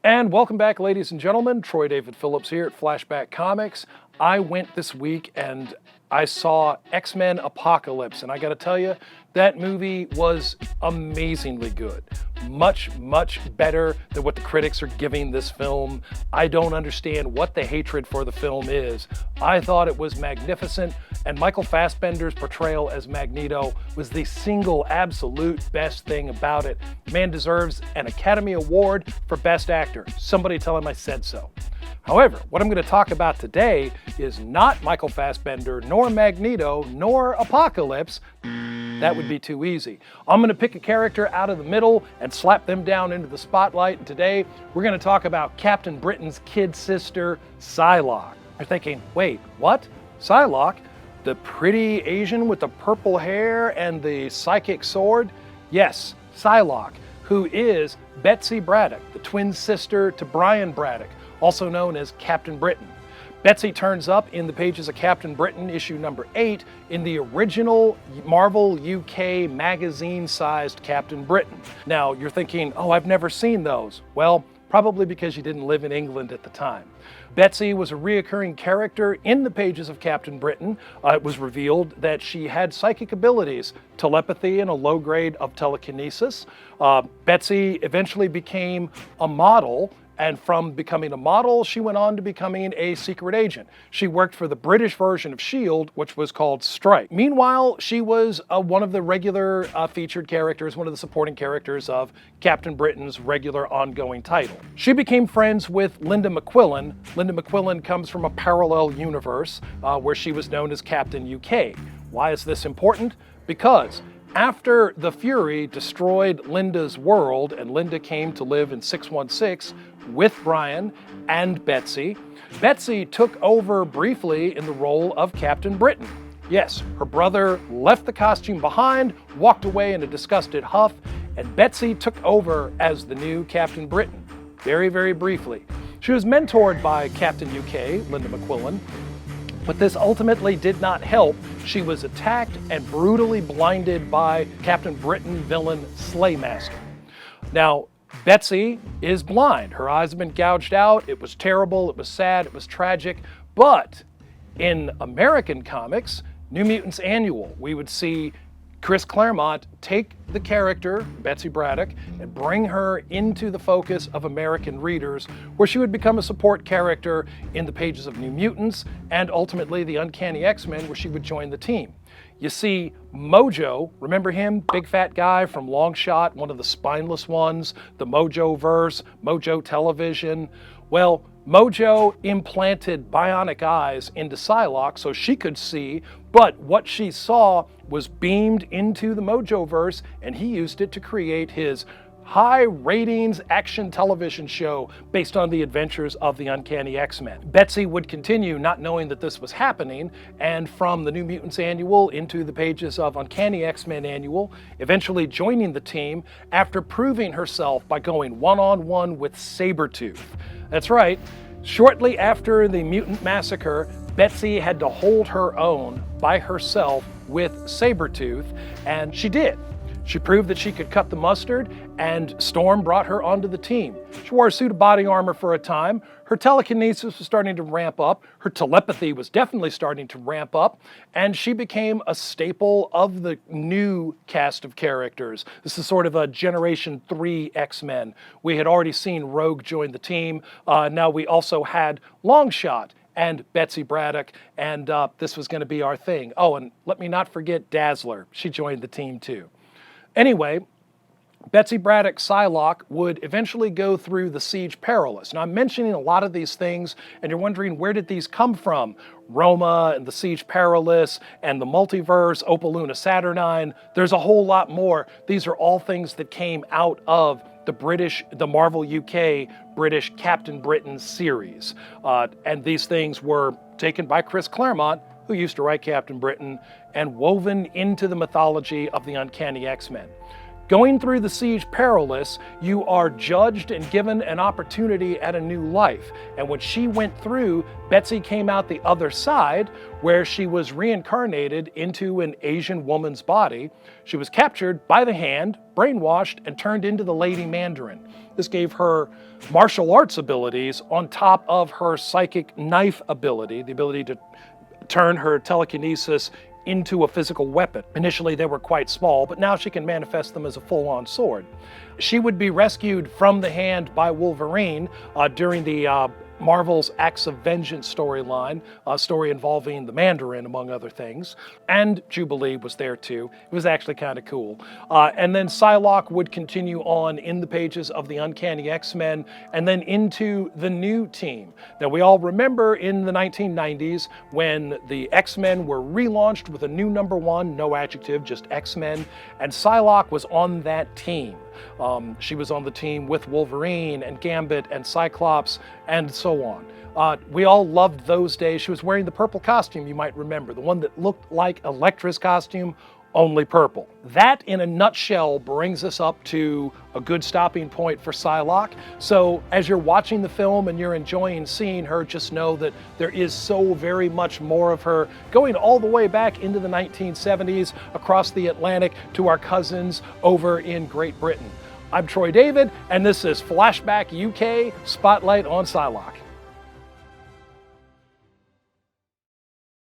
And welcome back, ladies and gentlemen. Troy David Phillips here at Flashback Comics. I went this week and I saw X-Men Apocalypse, and I gotta tell you, that movie was amazingly good. Much, much better than what the critics are giving this film. I don't understand what the hatred for the film is. I thought it was magnificent, and Michael Fassbender's portrayal as Magneto was the single absolute best thing about it. The man deserves an Academy Award for Best Actor. Somebody tell him I said so. However, what I'm going to talk about today is not Michael Fassbender, nor Magneto, nor Apocalypse. That would be too easy. I'm going to pick a character out of the middle and slap them down into the spotlight. And today, we're going to talk about Captain Britain's kid sister, Psylocke. You're thinking, wait, what? Psylocke? The pretty Asian with the purple hair and the psychic sword? Yes, Psylocke, who is Betsy Braddock, the twin sister to Brian Braddock, also known as Captain Britain. Betsy turns up in the pages of Captain Britain, issue number 8, in the original Marvel UK magazine-sized Captain Britain. Now, you're thinking, oh, I've never seen those. Well, probably because you didn't live in England at the time. Betsy was a reoccurring character in the pages of Captain Britain. It was revealed that she had psychic abilities, telepathy, and a low grade of telekinesis. Betsy eventually became a model, and from becoming a model, she went on to becoming a secret agent. She worked for the British version of S.H.I.E.L.D., which was called Strike. Meanwhile, she was one of the regular featured characters, one of the supporting characters of Captain Britain's regular ongoing title. She became friends with Linda McQuillan. Linda McQuillan comes from a parallel universe where she was known as Captain UK. Why is this important? Because after the Fury destroyed Linda's world and Linda came to live in 616 with Brian and Betsy, Betsy took over briefly in the role of Captain Britain. Yes, her brother left the costume behind, walked away in a disgusted huff, and Betsy took over as the new Captain Britain, very, very briefly. She was mentored by Captain UK, Linda McQuillan, but this ultimately did not help. She was attacked and brutally blinded by Captain Britain villain Slaymaster. Now, Betsy is blind. Her eyes have been gouged out. It was terrible, it was sad, it was tragic. But in American comics, New Mutants Annual, we would see Chris Claremont take the character, Betsy Braddock, and bring her into the focus of American readers, where she would become a support character in the pages of New Mutants and ultimately the Uncanny X-Men, where she would join the team. You see, Mojo, remember him? Big fat guy from Long Shot, one of the spineless ones, the Mojoverse, Mojo Television. Well, Mojo implanted bionic eyes into Psylocke so she could see, but what she saw was beamed into the Mojoverse, and he used it to create his high ratings action television show based on the adventures of the Uncanny X-Men. Betsy would continue not knowing that this was happening, and from the New Mutants Annual into the pages of Uncanny X-Men Annual, eventually joining the team after proving herself by going one-on-one with Sabretooth. That's right, shortly after the Mutant Massacre, Betsy had to hold her own by herself with Sabretooth, and she did. She proved that she could cut the mustard, and Storm brought her onto the team. She wore a suit of body armor for a time. Her telekinesis was starting to ramp up. Her telepathy was definitely starting to ramp up, and she became a staple of the new cast of characters. This is sort of a Generation 3 X-Men. We had already seen Rogue join the team. Now we also had Longshot and Betsy Braddock, and this was going to be our thing. Oh, and let me not forget Dazzler. She joined the team too. Anyway, Betsy Braddock Psylocke would eventually go through the Siege Perilous. Now, I'm mentioning a lot of these things, and you're wondering, where did these come from? Roma and the Siege Perilous and the Multiverse, Opaluna Saturnine. There's a whole lot more. These are all things that came out of the Marvel UK British Captain Britain series. And these things were taken by Chris Claremont, who used to write Captain Britain, and woven into the mythology of the Uncanny X-Men. Going through the siege perilous, you are judged and given an opportunity at a new life. And when she went through, Betsy came out the other side, where she was reincarnated into an Asian woman's body. She was captured by the Hand, brainwashed, and turned into the Lady Mandarin. This gave her martial arts abilities on top of her psychic knife ability, the ability to turn her telekinesis into a physical weapon. Initially, they were quite small, but now she can manifest them as a full-on sword. She would be rescued from the Hand by Wolverine during the Marvel's Acts of Vengeance storyline, a story involving the Mandarin, among other things. And Jubilee was there too. It was actually kind of cool. And then Psylocke would continue on in the pages of the Uncanny X-Men and then into the new team. Now, we all remember in the 1990s when the X-Men were relaunched with a new #1, no adjective, just X-Men, and Psylocke was on that team. She was on the team with Wolverine and Gambit and Cyclops and so on. We all loved those days. She was wearing the purple costume, you might remember, the one that looked like Elektra's costume, only purple. That, in a nutshell, brings us up to a good stopping point for Psylocke. So as you're watching the film and you're enjoying seeing her, just know that there is so very much more of her, going all the way back into the 1970s, across the Atlantic to our cousins over in Great Britain. I'm Troy David, and this is Flashback UK Spotlight on Psylocke.